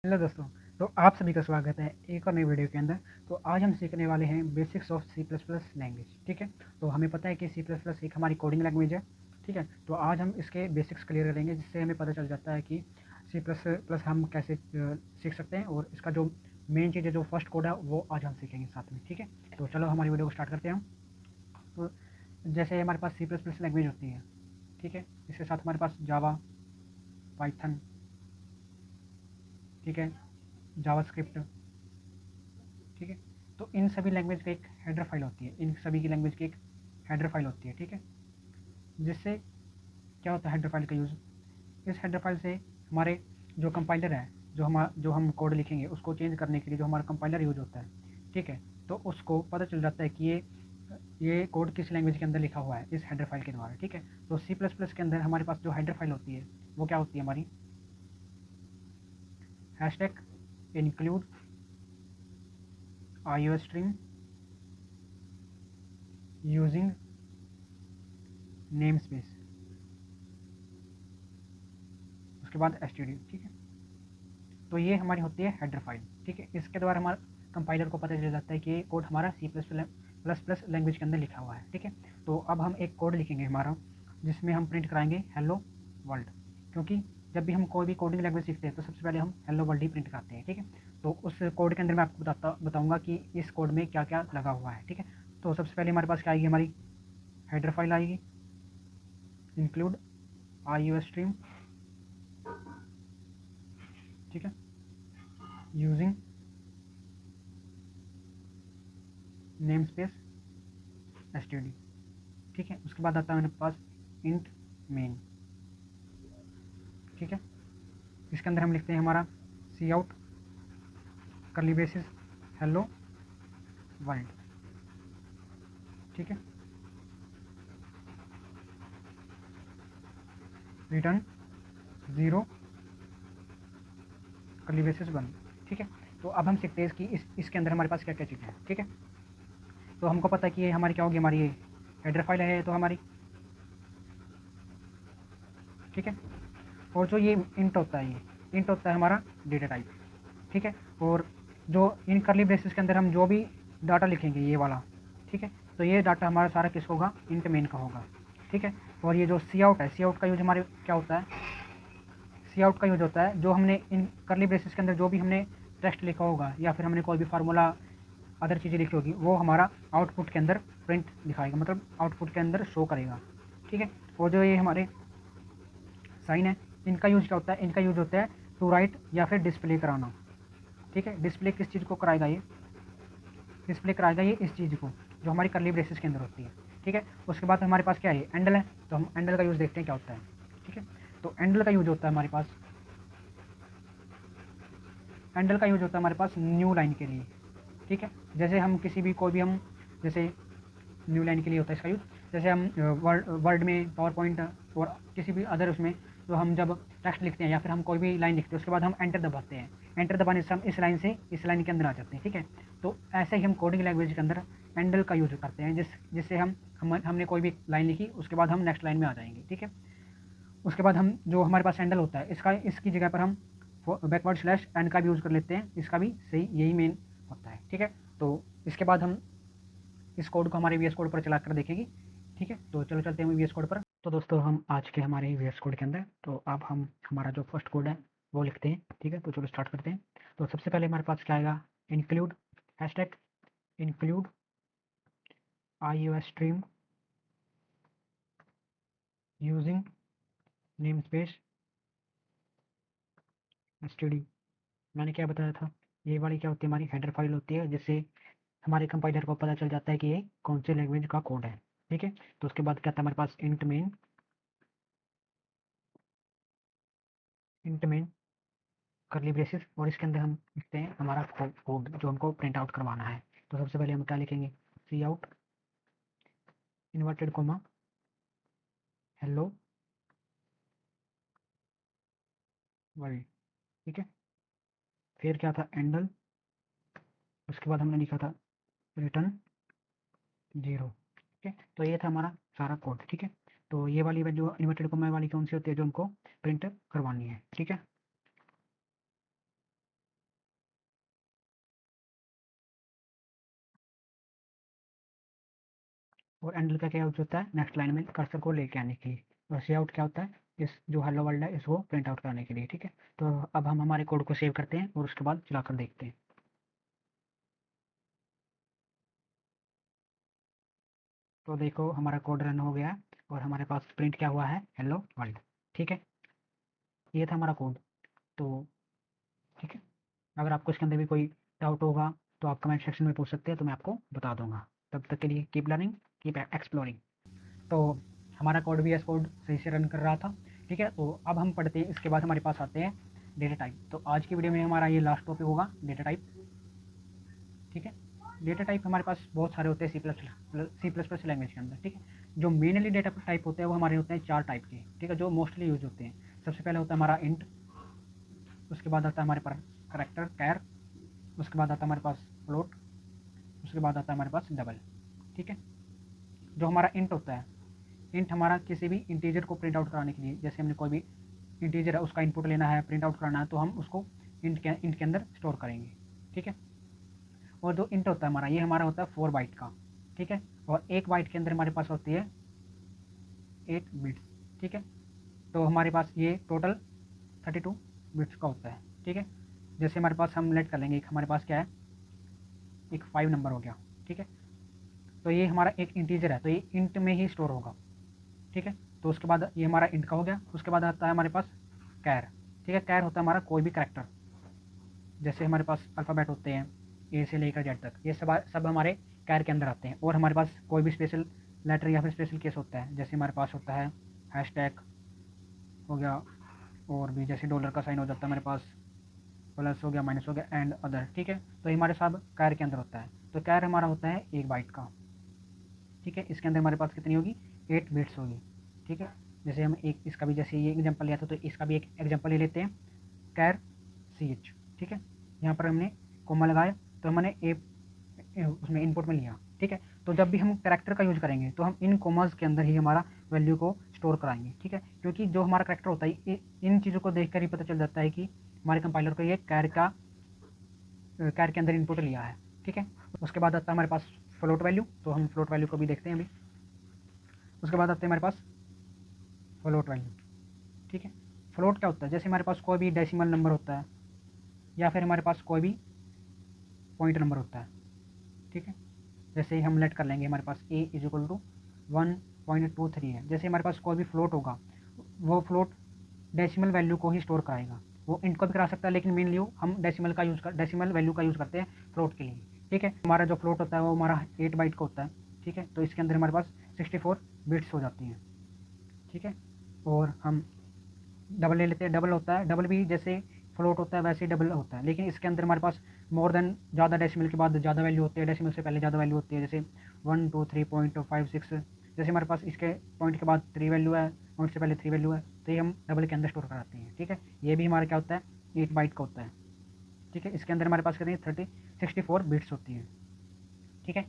Hello दोस्तों। तो आप सभी का स्वागत है एक और नई वीडियो के अंदर। तो आज हम सीखने वाले हैं basics of C plus plus language. ठीक है, तो हमें पता है कि सी प्लस प्लस एक हमारी कोडिंग लैंग्वेज है। ठीक है, तो आज हम इसके बेसिक्स क्लियर करेंगे, जिससे हमें पता चल जाता है कि सी प्लस प्लस हम कैसे सीख सकते हैं, और इसका जो मेन चीज़ है, जो फर्स्ट कोड है, वो आज हम सीखेंगे साथ में। ठीक है, तो चलो हमारी वीडियो को स्टार्ट करते हैं हम। तो जैसे हमारे पास सी प्लस प्लस लैंग्वेज होती है, ठीक है, इसके साथ हमारे पास जावा, पाइथन, ठीक है, जावास्क्रिप्ट, ठीक है। तो इन सभी लैंग्वेज की एक हेडर फाइल होती है, इन सभी की लैंग्वेज की एक हेडर फाइल होती है। ठीक है, जिससे क्या होता है हेडर फाइल का यूज़, इस हेडर फाइल से हमारे जो कंपाइलर है, जो हम कोड लिखेंगे उसको चेंज करने के लिए जो हमारा कंपाइलर यूज होता है, ठीक है, तो उसको पता चल जाता है कि ये कोड किस लैंग्वेज के अंदर लिखा हुआ है इस हेडर फाइल के द्वारा। ठीक है, तो सी प्लस प्लस के अंदर हमारे पास जो हेडर फाइल होती है वो क्या होती है हमारी, hashtag include IO stream using name space, उसके बाद एसटीडी। ठीक है, तो ये हमारी होती है हेडर फाइल। ठीक है, इसके द्वारा हमारा कंपाइलर को पता चल जाता है कि ये कोड हमारा C plus plus plus language के अंदर लिखा हुआ है। ठीक है, तो अब हम एक कोड लिखेंगे हमारा, जिसमें हम प्रिंट कराएंगे हेलो वर्ल्ड, क्योंकि जब भी हम कोई भी कोडिंग लैंग्वेज सीखते हैं तो सबसे पहले हम हेलो वर्ल्ड ही प्रिंट कराते हैं। ठीक है, तो उस कोड के अंदर मैं आपको बताऊंगा कि इस कोड में क्या क्या लगा हुआ है। ठीक है, तो सबसे पहले हमारे पास क्या आएगी, हमारी हेडर फाइल आएगी, इंक्लूड आई स्ट्रीम, ठीक है, यूजिंग नेम स्पेस एसटीडी। ठीक है, उसके बाद आता है मेरे पास इंट मेन। ठीक है, इसके अंदर हम लिखते हैं हमारा cout curly braces hello world. ठीक है, return zero curly braces one. ठीक है, तो अब हम सीखते हैं इसकी इसके अंदर हमारे पास क्या क्या चीज़ें हैं। ठीक है, तो हमको पता है कि ये हमारी क्या होगी, हमारी ये हेडर फाइल है तो हमारी। ठीक है, और जो ये इंट होता है, ये इंट होता है हमारा डेटा टाइप। ठीक है, और जो इन करली ब्रेसेस के अंदर हम जो भी डाटा लिखेंगे ये वाला, ठीक है, तो ये डाटा हमारा सारा किस होगा, इंट मेन का होगा। ठीक है, और ये जो सी आउट है, सी आउट का यूज हमारे क्या होता है, सी आउट का यूज होता है जो हमने इन करली ब्रेसेस के अंदर जो भी हमने टेक्स्ट लिखा होगा, या फिर हमने कोई भी फार्मूला अदर चीज़ें लिखी होगी, वो हमारा आउटपुट के अंदर प्रिंट दिखाएगा, मतलब आउटपुट के अंदर शो करेगा। ठीक है, और जो ये हमारे साइन है, इनका यूज क्या होता है, इनका यूज होता है टू राइट या फिर डिस्प्ले कराना। ठीक है, डिस्प्ले किस चीज़ को कराएगा, ये डिस्प्ले कराएगा ये इस चीज़ को जो हमारी करली ब्रेसेस के अंदर होती है। ठीक है, उसके बाद हमारे पास क्या है, एंडल है, तो हम एंडल का यूज़ देखते हैं क्या होता है। ठीक है, तो एंडल का यूज होता है हमारे पास, हैंडल का यूज होता है हमारे पास न्यू लाइन के लिए। ठीक है, जैसे हम किसी भी कोई भी हम जैसे न्यू लाइन के लिए होता है इसका यूज, जैसे हम वर्ड में पावर पॉइंट और किसी भी अदर उसमें जो हम जब टेक्स्ट लिखते हैं या फिर हम कोई भी लाइन लिखते हैं, उसके बाद हम एंटर दबाते हैं, एंटर दबाने से हम इस लाइन से इस लाइन के अंदर आ जाते हैं। ठीक है, तो ऐसे ही हम कोडिंग लैंग्वेज के अंदर एंडल का यूज करते हैं, जिससे हमने कोई भी लाइन लिखी, उसके बाद हम नेक्स्ट लाइन में आ जाएंगे। ठीक है, उसके बाद हम जो हमारे पास हैंडल होता है इसकी जगह पर हम बैकवर्ड स्लैश एन का भी यूज़ कर लेते हैं, इसका भी सही यही मेन होता है। ठीक है, तो इसके बाद हम इस कोड को हमारे वी एस कोड पर चला कर देखेंगे। ठीक है, तो चलो चलते हैं वी एस कोड पर। तो दोस्तों हम आज के हमारे वी एस कोड के अंदर, तो अब हम हमारा जो फर्स्ट कोड है वो लिखते हैं। ठीक है, तो चलो स्टार्ट करते हैं। तो सबसे पहले हमारे पास क्या आएगा, include hashtag include I O stream using name space STD. मैंने क्या बताया था, ये वाली क्या होती है, हमारी हेडर फाइल होती है, जिससे हमारे कंपाइलर को पता चल जाता है कि ये कौन से लैंग्वेज का कोड है। ठीक है, तो उसके बाद क्या था हमारे पास, इंट मेन करली ब्रेसेस, और इसके अंदर हम लिखते हैं हमारा कोड जो हमको प्रिंट आउट करवाना है। तो सबसे पहले हम क्या लिखेंगे, cout inverted comma hello world. ठीक है, फिर क्या था, एंडल, उसके बाद हमने लिखा था रिटर्न जीरो। ठीक है, तो ये था हमारा सारा कोड। ठीक है, तो ये वाली जो इन्वर्टेड कोमा वाली कौन सी होती है, जो हमको प्रिंट करवानी है। ठीक है, और एंडल का क्या यूज होता है, नेक्स्ट लाइन में कर्सर को लेके आने के लिए। और सी आउट क्या होता है, इस जो हेलो वर्ल्ड है इसको प्रिंट आउट कराने के लिए। ठीक है, तो अब हम हमारे कोड को सेव करते हैं और उसके बाद चलाकर देखते हैं। तो देखो हमारा कोड रन हो गया है और हमारे पास प्रिंट क्या हुआ है, हेलो वर्ल्ड। ठीक है, ये था हमारा कोड। तो ठीक है, अगर आपको इसके अंदर भी कोई डाउट होगा तो आप कमेंट सेक्शन में पूछ सकते हैं, तो मैं आपको बता दूंगा। तब तक के लिए कीप लर्निंग, कीप एक्सप्लोरिंग। तो हमारा कोड भी एस कोड सही से रन कर रहा था। ठीक है, तो अब हम पढ़ते हैं, इसके बाद हमारे पास आते हैं डेटा टाइप। तो आज की वीडियो में हमारा ये लास्ट टॉपिक होगा, डेटा टाइप। ठीक है, डेटा टाइप हमारे पास बहुत सारे होते हैं सी प्लस प्लस लैंग्वेज के अंदर। ठीक है, जो मेनली डेटा टाइप होते हैं वो हमारे होते हैं 4 टाइप के। ठीक है, जो मोस्टली यूज होते हैं। सबसे पहले होता है हमारा इंट, उसके बाद आता है हमारे पास करेक्टर कैर, उसके बाद आता है हमारे पास फ्लोट, उसके बाद आता है हमारे पास डबल। ठीक है, जो हमारा इंट होता है, इंट हमारा किसी भी इंटीजर को प्रिंट आउट कराने के लिए, जैसे हमने कोई भी इंटीजर है उसका इनपुट लेना है, प्रिंट आउट कराना है, तो हम उसको इंट के अंदर स्टोर करेंगे। ठीक है, और जो इंट होता है हमारा, ये हमारा होता है 4 बाइट का। ठीक है, और 1 बाइट के अंदर हमारे पास होती है 8 बिट्स। ठीक है, तो हमारे पास ये टोटल 32 बिट्स का होता है। ठीक है, जैसे हमारे पास हम लेट कर लेंगे, एक हमारे पास क्या है, एक 5 नंबर हो गया। ठीक है, तो ये हमारा एक इंटीजर है, तो ये इंट में ही स्टोर होगा। ठीक है, तो उसके बाद ये हमारा इंट का हो गया। उसके बाद आता है हमारे पास कैर। ठीक है, कैर होता है हमारा कोई भी करेक्टर, जैसे हमारे पास अल्फ़ाबेट होते हैं ए से लेकर जेड तक, ये सब हमारे कैर के अंदर आते हैं। और हमारे पास कोई भी स्पेशल लेटर या फिर स्पेशल केस होता है, जैसे हमारे पास होता है हैशटैग हो गया, और भी जैसे डॉलर का साइन हो जाता है हमारे पास, प्लस हो गया, माइनस हो गया, एंड अदर। ठीक है, तो ये हमारे सब कैर के अंदर होता है। तो कैर हमारा होता है 1 बाइट का। ठीक है, इसके अंदर हमारे पास कितनी होगी, 8 बिट्स होगी। ठीक है, जैसे हम एक इसका भी, जैसे ये एग्जांपल लिया था तो इसका भी एक एग्जांपल ले लेते हैं, कैर सी एच। ठीक है, यहाँ पर हमने कोमा लगाया तो हमने ए उसमें इनपुट में लिया। ठीक है, तो जब भी हम कैरेक्टर का यूज करेंगे तो हम इन कोमास के अंदर ही हमारा वैल्यू को स्टोर कराएंगे। ठीक है, क्योंकि जो हमारा कैरेक्टर होता है, इन चीज़ों को देखकर ही पता चल जाता है कि हमारे कंपाइलर को ये कैर के अंदर इनपुट लिया है। ठीक है, उसके बाद आता है हमारे पास फ्लोट वैल्यू, तो हम फ्लोट वैल्यू को भी देखते हैं अभी। उसके बाद आते हैं हमारे पास फ्लोट वैल्यू। ठीक है, फ्लोट क्या होता है, जैसे हमारे पास कोई भी डेसिमल नंबर होता है या फिर हमारे पास कोई भी पॉइंट नंबर होता है। ठीक है, जैसे हम लेट कर लेंगे, हमारे पास a इज इक्वल टू 1.23 है। जैसे हमारे पास कोई भी फ्लोट होगा, वो फ्लोट डेसिमल वैल्यू को ही स्टोर कराएगा। वो इंट को भी करा सकता है, लेकिन मेनली हम डेसिमल वैल्यू का यूज़ करते हैं फ्लोट के लिए। ठीक है, हमारा जो फ्लोट होता है वो हमारा 8 बाइट का होता है। ठीक है, तो इसके अंदर हमारे पास 64 बिट्स हो जाती हैं। ठीक है, और हम डबल ले लेते हैं। डबल होता है, डबल भी जैसे फ्लोट होता है वैसे ही डबल होता है, लेकिन इसके अंदर हमारे पास मोर देन ज़्यादा डेसिमल के बाद ज़्यादा वैल्यू होती है, डेसिमल से पहले ज़्यादा वैल्यू होती है, जैसे 1 2 3.56। जैसे हमारे पास इसके पॉइंट के बाद 3 वैल्यू है, पॉइंट से पहले 3 वैल्यू है, तो ये हम डबल के अंदर स्टोर कराते हैं। ठीक है, ये भी हमारा क्या होता है, 8 बाइट का होता है। ठीक है, इसके अंदर हमारे पास कितनी 64 बिट्स होती हैं। ठीक है,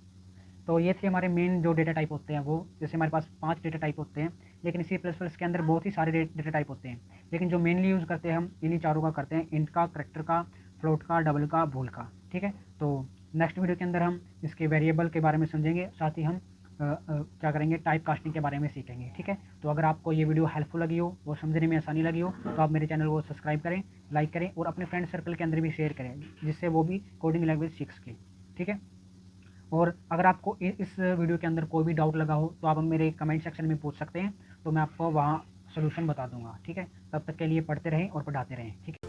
तो ये थे हमारे मेन जो डेटा टाइप होते हैं वो। जैसे हमारे पास 5 डेटा टाइप होते हैं, लेकिन सी प्लस प्लस के अंदर बहुत ही सारे डेटा टाइप होते हैं, लेकिन जो मेनली यूज़ करते हैं हम इन्हीं चारों का करते हैं, इंट का, करेक्टर का, फ्लोट का, डबल का, बूल का। ठीक है, तो नेक्स्ट वीडियो के अंदर हम इसके वेरिएबल के बारे में समझेंगे, साथ ही हम क्या करेंगे, टाइप कास्टिंग के बारे में सीखेंगे। ठीक है, तो अगर आपको ये वीडियो हेल्पफुल लगी हो और समझने में आसानी लगी हो तो आप मेरे चैनल को सब्सक्राइब करें, लाइक करें और अपने फ्रेंड सर्कल के अंदर भी शेयर करें, जिससे वो भी कोडिंग लैंग्वेज सीख सके। ठीक है, और अगर आपको इस वीडियो के अंदर कोई भी डाउट लगा हो तो आप मेरे कमेंट सेक्शन में पूछ सकते हैं, तो मैं आपको वहाँ सोल्यूशन बता दूंगा। ठीक है, तब तक के लिए पढ़ते रहें और पढ़ाते रहें। ठीक है।